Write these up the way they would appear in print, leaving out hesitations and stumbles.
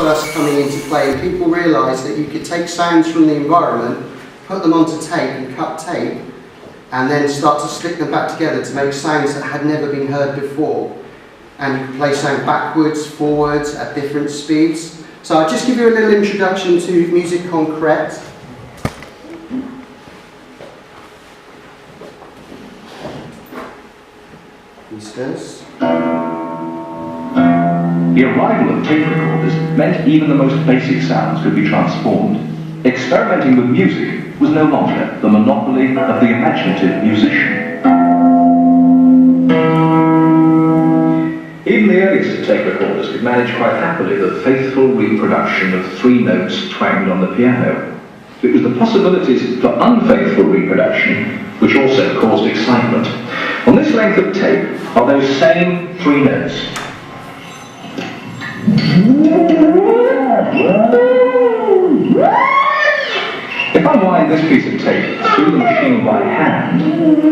first coming into play, and people realised that you could take sounds from the environment, put them onto tape and cut tape, and then start to stick them back together to make sounds that had never been heard before. And you can play sound backwards, forwards, at different speeds. So I'll just give you a little introduction to musique concrète. These The arrival of tape recorders meant even the most basic sounds could be transformed. Experimenting with music was no longer the monopoly of the imaginative musician. Even the earliest tape recorders could manage quite happily the faithful reproduction of 3 notes twanged on the piano. It was the possibilities for unfaithful reproduction which also caused excitement. On this length of tape are those same 3 notes. If I wind this piece of tape through the machine by hand,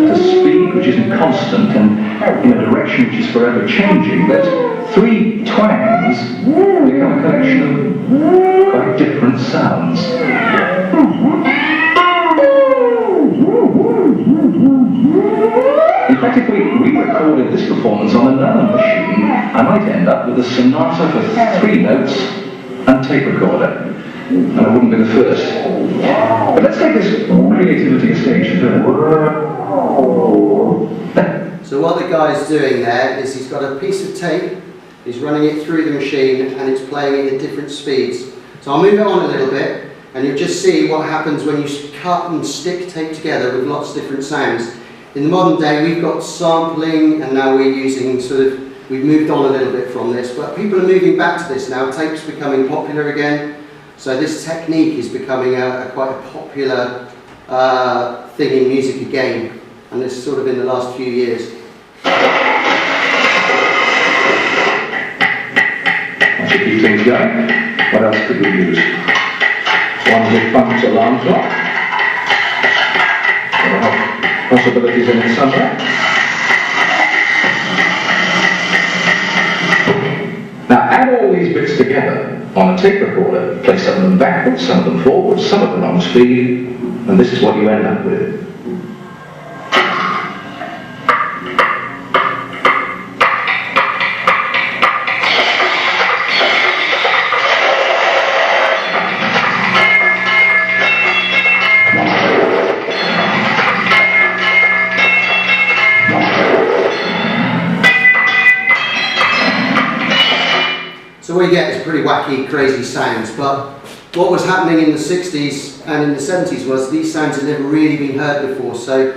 at a speed which isn't constant and in a direction which is forever changing, those 3 twangs become a collection of quite different sounds. In fact, if we re-recorded this performance on another machine, I might end up with a sonata for 3 notes and tape recorder. And I wouldn't be the first. But let's take this creativity a stage further. So what the guy's doing there is he's got a piece of tape, he's running it through the machine, and it's playing it at different speeds. So I'll move it on a little bit, and you'll just see what happens when you cut and stick tape together with lots of different sounds. In the modern day, we've got sampling, and now we're using we've moved on a little bit from this, but people are moving back to this now. Tape's becoming popular again. So this technique is becoming quite a popular thing in music again, and this is sort of in the last few years. That should keep things going. What else could we use? One defunct alarm clock. There are possibilities in it somewhere. Now add all these bits together on a tape recorder, play some of them backwards, some of them forwards, some at the wrong speed, and this is what you end up with. So what you get is pretty wacky, crazy sounds, but what was happening in the 60s and in the 70s was these sounds had never really been heard before. So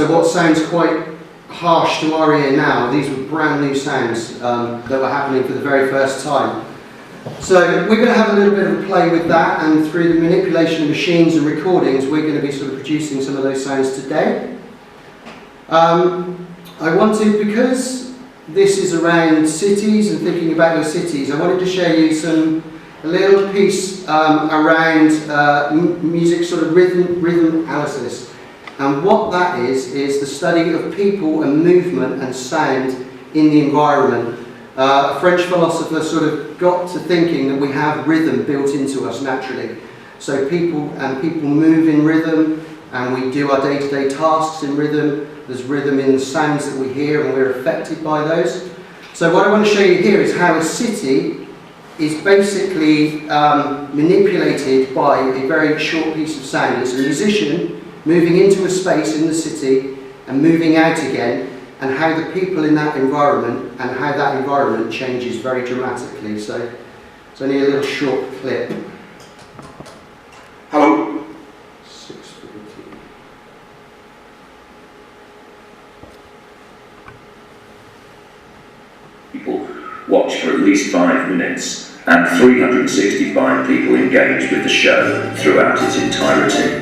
what sounds quite harsh to our ear now, these were brand new sounds that were happening for the very first time. So we're going to have a little bit of a play with that, and through the manipulation of machines and recordings, we're going to be sort of producing some of those sounds today. I wanted, because this is around cities and thinking about your cities, I wanted to show you a little piece around music, sort of rhythm analysis. And what that is the study of people and movement and sound in the environment. A French philosopher sort of got to thinking that we have rhythm built into us naturally. So people move in rhythm, and we do our day-to-day tasks in rhythm. There's rhythm in the sounds that we hear, and we're affected by those. So what I want to show you here is how a city is basically manipulated by a very short piece of sound. It's a musician moving into a space in the city and moving out again, and how the people in that environment and how that environment changes very dramatically. So it's only a little short clip. Hello. People watch for at least 5 minutes, and 365 people engage with the show throughout its entirety.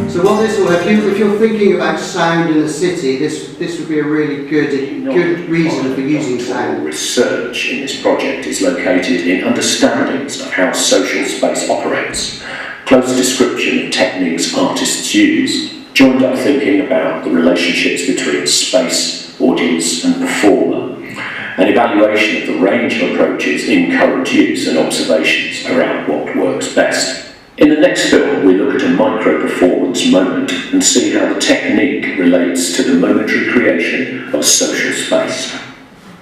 So what this will, if you're thinking about sound in a city, this would be a really good reason for using sound. Research in this project is located in understandings of how social space operates, close description of techniques artists use, joined up thinking about the relationships between space, audience and performer, and evaluation of the range of approaches in current use and observations around what works best. In the next film, we look at a micro-performance moment and see how the technique relates to the momentary creation of a social space.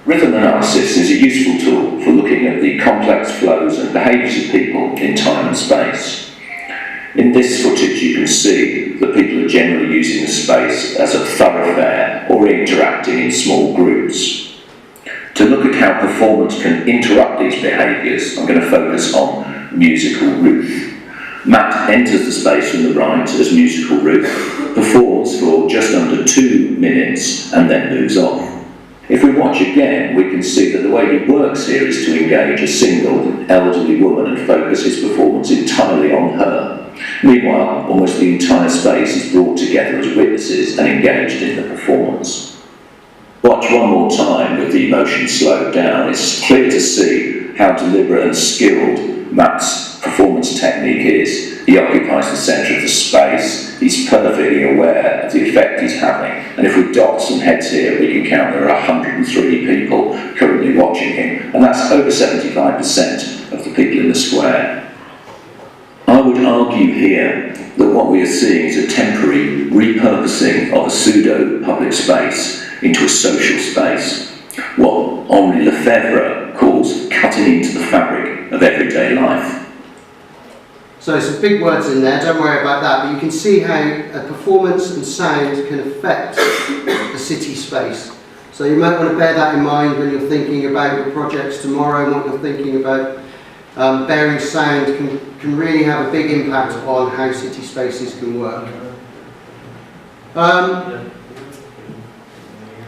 Rhythm analysis is a useful tool for looking at the complex flows and behaviours of people in time and space. In this footage you can see that people are generally using the space as a thoroughfare or interacting in small groups. To look at how performance can interrupt these behaviours, I'm going to focus on musical Ruth. Matt enters the space from the right as musical Ruth, performs for just under 2 minutes and then moves on. If we watch again, we can see that the way he works here is to engage a single elderly woman and focus his performance entirely on her. Meanwhile, almost the entire space is brought together as witnesses and engaged in the performance. Watch one more time with the emotion slowed down. It's clear to see how deliberate and skilled Matt's performance technique is. He occupies the centre of the space. He's perfectly aware of the effect he's having. And if we dot some heads here, we can count there are 103 people currently watching him. And that's over 75% of the people in the square. I would argue here that what we are seeing is a temporary repurposing of a pseudo-public space into a social space, what Henri Lefebvre calls cutting into the fabric of everyday life. So some big words in there, don't worry about that, but you can see how a performance and sound can affect the city space. So you might want to bear that in mind when you're thinking about your projects tomorrow and what you're thinking about. Bearing sound can really have a big impact on how city spaces can work.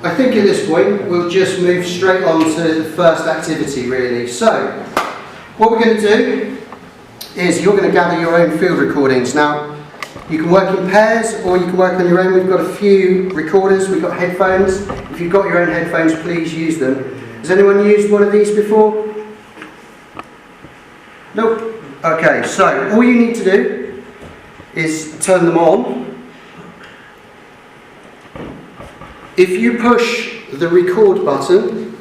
I think at this point we'll just move straight on to the first activity really. So what we're going to do is you're going to gather your own field recordings. Now you can work in pairs or you can work on your own. We've got a few recorders, we've got headphones. If you've got your own headphones, please use them. Has anyone used one of these before? Nope. Okay, so all you need to do is turn them on. If you push the record button,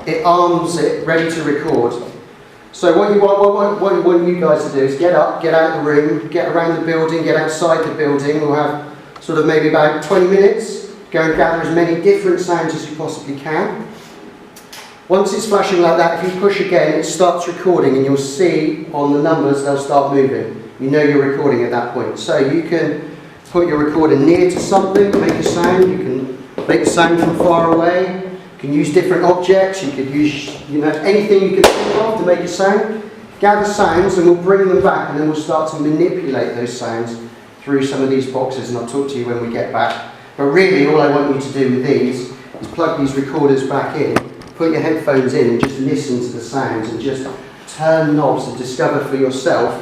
it arms it ready to record. So what you want you guys to do is get up, get out of the room, get around the building, get outside the building. We'll have sort of maybe about 20 minutes. Go and gather as many different sounds as you possibly can. Once it's flashing like that, if you push again, it starts recording and you'll see on the numbers they'll start moving. You know you're recording at that point. So you can put your recorder near to something, make a sound. You can make a sound from far away. You can use different objects. You could use anything you can think of to make a sound. Gather sounds and we'll bring them back and then we'll start to manipulate those sounds through some of these boxes, and I'll talk to you when we get back. But really all I want you to do with these is plug these recorders back in, put your headphones in and just listen to the sounds and just turn knobs and discover for yourself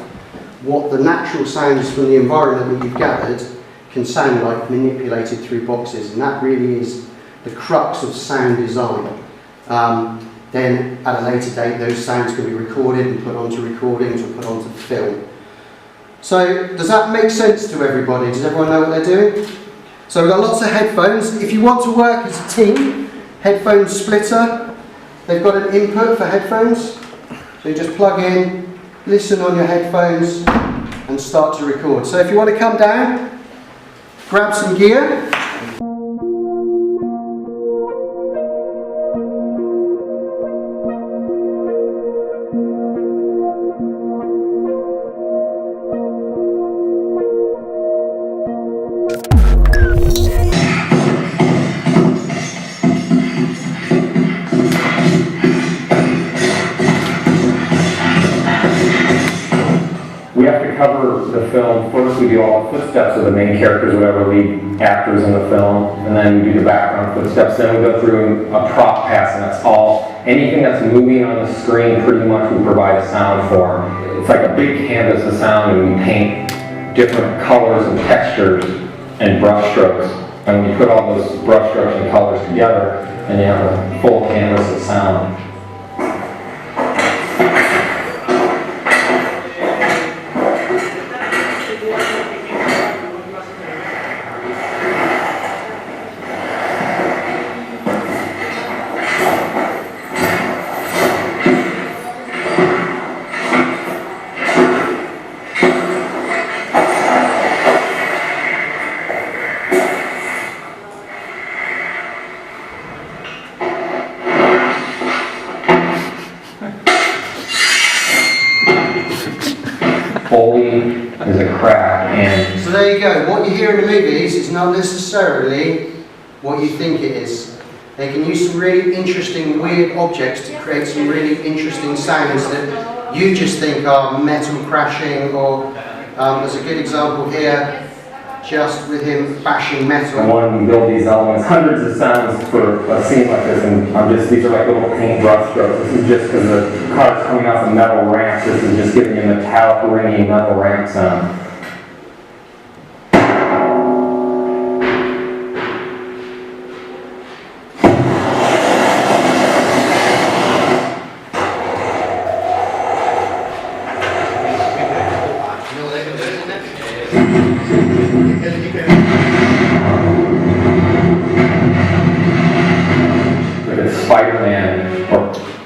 what the natural sounds from the environment that you've gathered can sound like manipulated through boxes. And that really is the crux of sound design. Then at a later date those sounds can be recorded and put onto recordings or put onto film. So does that make sense to everybody? Does everyone know what they're doing? So we've got lots of headphones. If you want to work as a team, headphone splitter, they've got an input for headphones. So you just plug in, listen on your headphones and start to record. So if you want to come down, grab some gear. We have to cover the film. First we do all the footsteps of the main characters, whatever lead actors in the film, and then we do the background footsteps. Then we go through a prop pass, and that's all. Anything that's moving on the screen, pretty much we provide a sound for. It's like a big canvas of sound, and we paint different colors and textures and brush strokes. And we put all those brush strokes and colors together, and you have a full canvas of sound. what you hear in the movies is not necessarily what you think it is. They can use some really interesting, weird objects to create some really interesting sounds that you just think are metal crashing, or there's a good example here, just with him bashing metal. I wanted to build these elements, hundreds of sounds for a scene like this, and these are like little paint brush strokes. This is just because the car's coming off a metal ramp. This is just giving you a metallic, ringing metal ramp sound.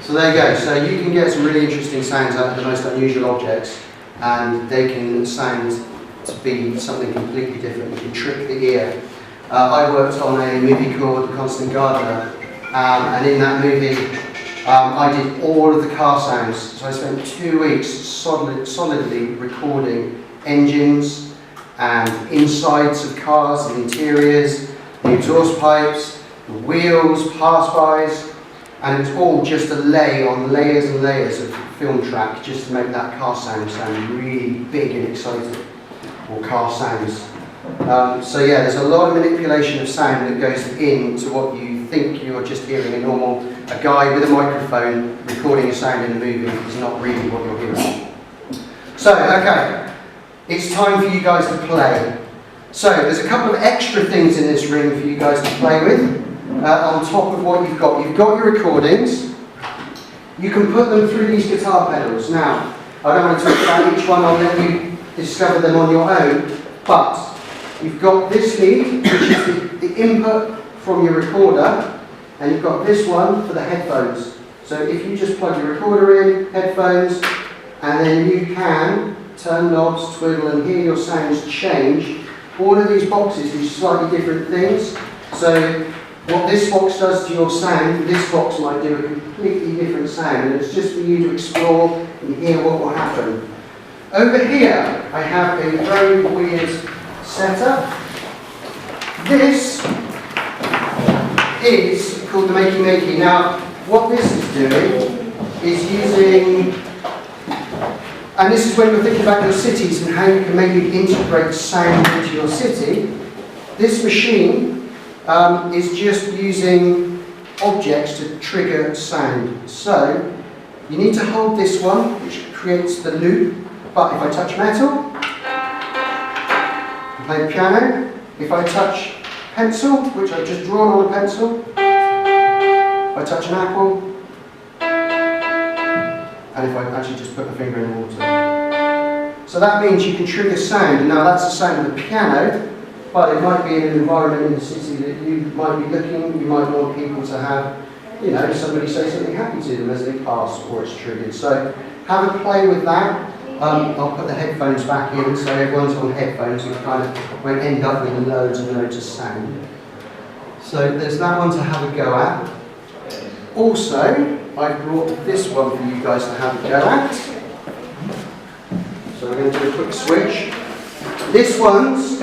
So there you go. So you can get some really interesting sounds out of the most unusual objects, and they can sound to be something completely different. You can trick the ear. I worked on a movie called The Constant Gardener, and in that movie I did all of the car sounds. So I spent 2 weeks solidly recording engines and insides of cars, the interiors, the exhaust pipes, the wheels, pass-bys, and it's all just a lay on layers and layers of film track just to make that car sound really big and exciting, or car sounds. So yeah, there's a lot of manipulation of sound that goes into what you think you're just hearing. A guy with a microphone recording a sound in a movie is not really what you're hearing. So, okay, it's time for you guys to play. So there's a couple of extra things in this room for you guys to play with. On top of what you've got. You've got your recordings. You can put them through these guitar pedals. Now, I don't want to talk about each one, I'll let you discover them on your own, but you've got this lead, which is the input from your recorder, and you've got this one for the headphones. So if you just plug your recorder in, headphones, and then you can turn knobs, twiddle, and hear your sounds change. All of these boxes do slightly different things. So what this box does to your sound, this box might do a completely different sound, and it's just for you to explore and hear what will happen. Over here, I have a very weird setup. This is called the Makey Makey. Now, what this is doing is using, and this is when you're thinking about your cities and how you can maybe integrate sound into your city. This machine is just using objects to trigger sound. So you need to hold this one, which creates the loop. But if I touch metal, I play the piano. If I touch pencil, which I've just drawn on a pencil, if I touch an apple, and if I actually just put my finger in the water. So that means you can trigger sound. And now that's the sound of the piano. But it might be in an environment in the city that you might be looking, you might want people to have, somebody say something happy to them as they pass or it's triggered. So have a play with that. I'll put the headphones back in so everyone's on headphones and kind of won't end up with loads and loads of sound. So there's that one to have a go at. Also, I've brought this one for you guys to have a go at. So we're going to do a quick switch. This one's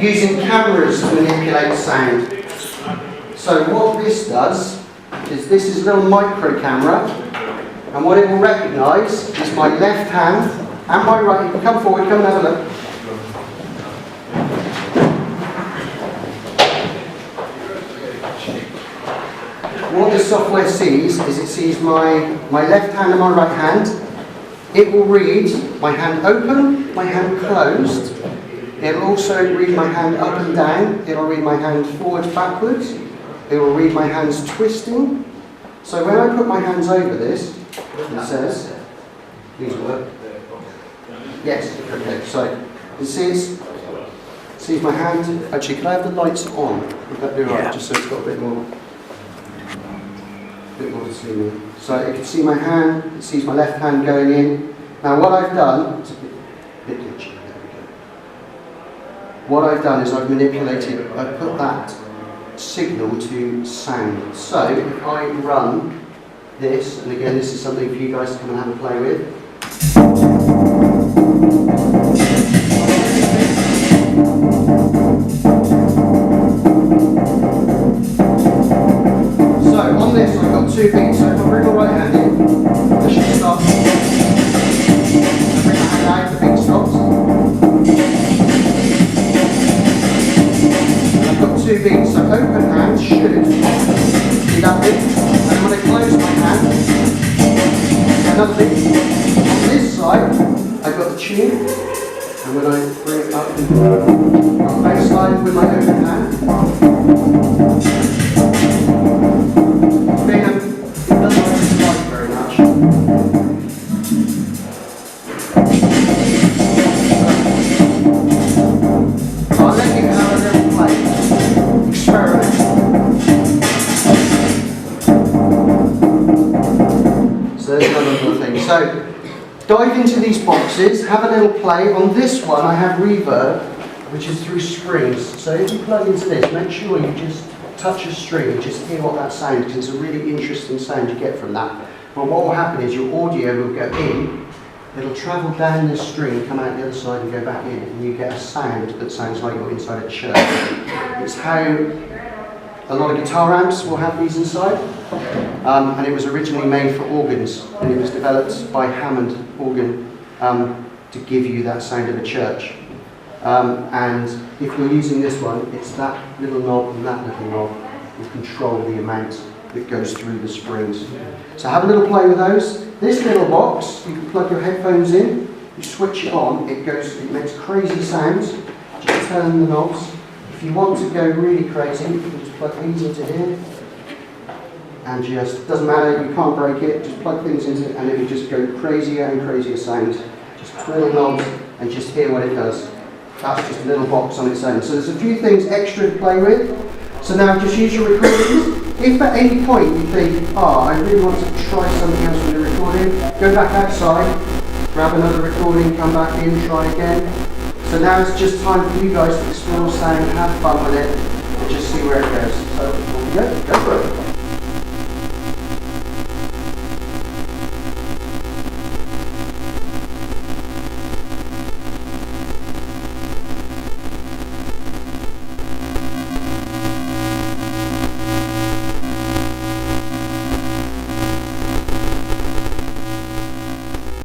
using cameras to manipulate sound. So what this does is this is a little micro camera, and what it will recognise is my left hand and my right. You can come forward, come and have a look. What the software sees is it sees my left hand and my right hand. It will read my hand open, my hand closed. It'll also read my hand up and down. It'll read my hand forwards, backwards. It will read my hands twisting. So when I put my hands over this, it says, these work. Yes, okay, so it sees my hand. Actually, can I have the lights on? Would that be right? Just so it's got a bit more to see me. So it can see my hand, it sees my left hand going in. Now what I've done, it's a bit glitchy. What I've done is I've manipulated, I've put that signal to sound. So if I run this, and again this is something for you guys to come and have a play with. two beats. So open hand should be that bit. And when I close my hand, another beat. On this side, I've got the tune. And when I bring it up, on bass line with my open hand. It doesn't like very much. I'll let you have a little play. Experiment. So there's another little thing. So dive into these boxes, have a little play. On this one I have reverb, which is through springs. So if you plug into this, make sure you just touch a string and just hear what that sounds, because it's a really interesting sound you get from that. But what will happen is your audio will go in, it'll travel down this string, come out the other side and go back in, and you get a sound that sounds like you're inside a church. It's how a lot of guitar amps will have these inside, and it was originally made for organs, and it was developed by Hammond organ to give you that sound of a church. And if you're using this one, it's that little knob and that little knob will control the amount that goes through the springs. So have a little play with those. This little box, you can plug your headphones in, you switch it on, it makes crazy sounds. Just turn the knobs. If you want to go really crazy, you can just plug these into here. And just, doesn't matter, you can't break it, just plug things into it and it will just go crazier and crazier sounds. Just little knobs and just hear what it does. That's just a little box on its own. So there's a few things extra to play with. So now just use your recordings. If at any point you think, I really want to try something else with the recording, go back outside, grab another recording, come back in, try again. So now it's just time for you guys to explore sound, have fun with it, and just see where it goes. So, go for it.